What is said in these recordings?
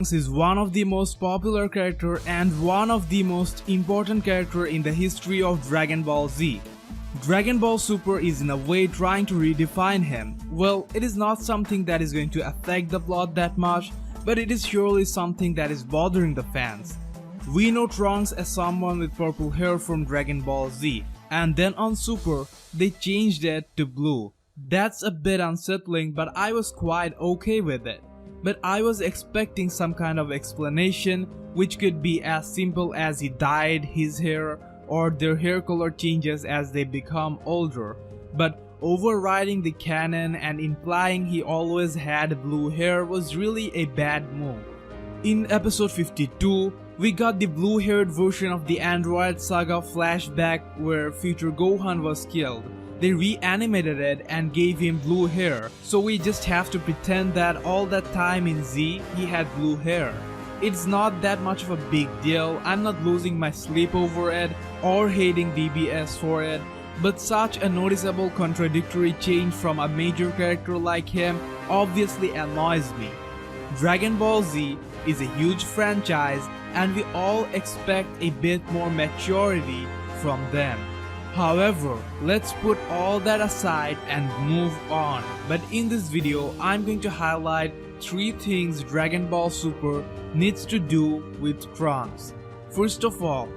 Trunks is one of the most popular character and one of the most important character in the history of Dragon Ball Z. Dragon Ball Super is in a way trying to redefine him. Well, it is not something that is going to affect the plot that much, but it is surely something that is bothering the fans. We know Trunks as someone with purple hair from Dragon Ball Z, and then on Super, they changed it to blue. That's a bit unsettling, but I was quite okay with it. But I was expecting some kind of explanation, which could be as simple as he dyed his hair or their hair color changes as they become older. But overriding the canon and implying he always had blue hair was really a bad move. In episode 52, we got the blue-haired version of the Android Saga flashback where future Gohan was killed. They reanimated it and gave him blue hair, so we just have to pretend that all that time in Z he had blue hair. It's not that much of a big deal, I'm not losing my sleep over it or hating DBS for it, but such a noticeable contradictory change from a major character like him obviously annoys me. Dragon Ball Z is a huge franchise and we all expect a bit more maturity from them. However, let's put all that aside and move on. But in this video, I'm going to highlight 3 things Dragon Ball Super needs to do with Trunks. First of all,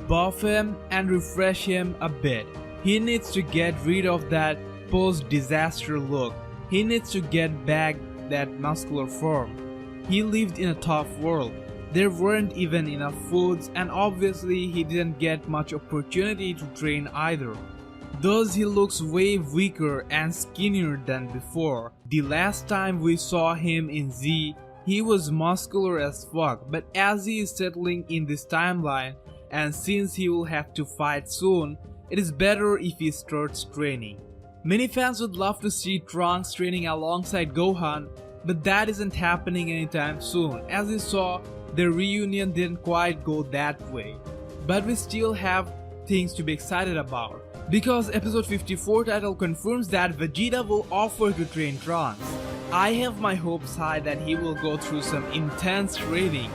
buff him and refresh him a bit. He needs to get rid of that post-disaster look. He needs to get back that muscular form. He lived in a tough world. There weren't even enough foods and obviously he didn't get much opportunity to train either. Thus he looks way weaker and skinnier than before. The last time we saw him in Z, he was muscular as fuck, but as he is settling in this timeline and since he will have to fight soon, it is better if he starts training. Many fans would love to see Trunks training alongside Gohan, but that isn't happening anytime soon. As you saw, the reunion didn't quite go that way. But we still have things to be excited about. Because episode 54 title confirms that Vegeta will offer to train Trunks. I have my hopes high that he will go through some intense training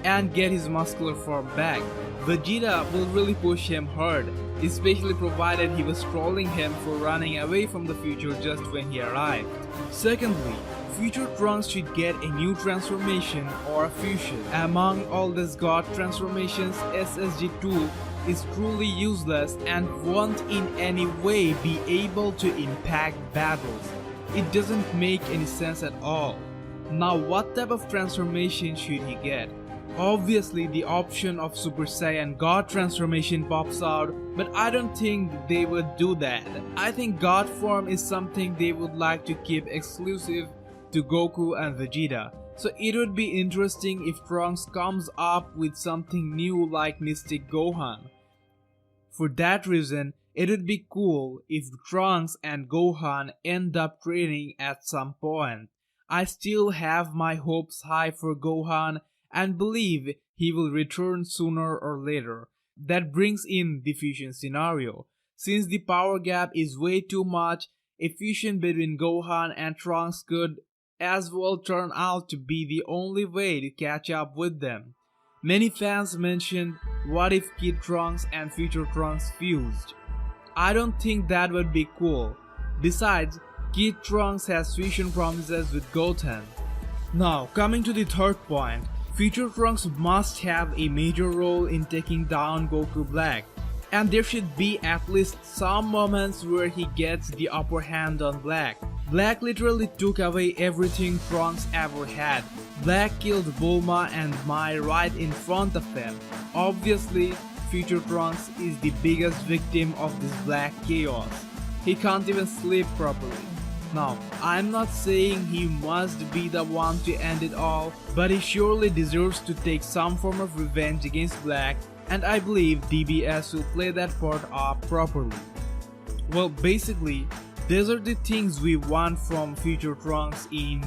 and get his muscular form back. Vegeta will really push him hard, especially provided he was trolling him for running away from the future just when he arrived. Secondly, future Trunks should get a new transformation or a fusion. Among all these god transformations, SSG-2 is truly useless and won't in any way be able to impact battles. It doesn't make any sense at all. Now what type of transformation should he get? Obviously the option of Super Saiyan God transformation pops out, but I don't think they would do that. I think God form is something they would like to keep exclusive to Goku and Vegeta. So it would be interesting if Trunks comes up with something new like Mystic Gohan. For that reason, it would be cool if Trunks and Gohan end up training at some point. I still have my hopes high for Gohan and believe he will return sooner or later. That brings in the fusion scenario. Since the power gap is way too much, a fusion between Gohan and Trunks could as well turn out to be the only way to catch up with them. Many fans mentioned, what if Kid Trunks and future Trunks fused? I don't think that would be cool. Besides, Kid Trunks has fusion promises with Goten. Now, coming to the third point, future Trunks must have a major role in taking down Goku Black. And there should be at least some moments where he gets the upper hand on Black. Black literally took away everything Trunks ever had. Black killed Bulma and Mai right in front of them. Obviously, future Trunks is the biggest victim of this Black chaos. He can't even sleep properly. Now, I'm not saying he must be the one to end it all, but he surely deserves to take some form of revenge against Black, and I believe DBS will play that part up properly. Well, basically, these are the things we want from future Trunks in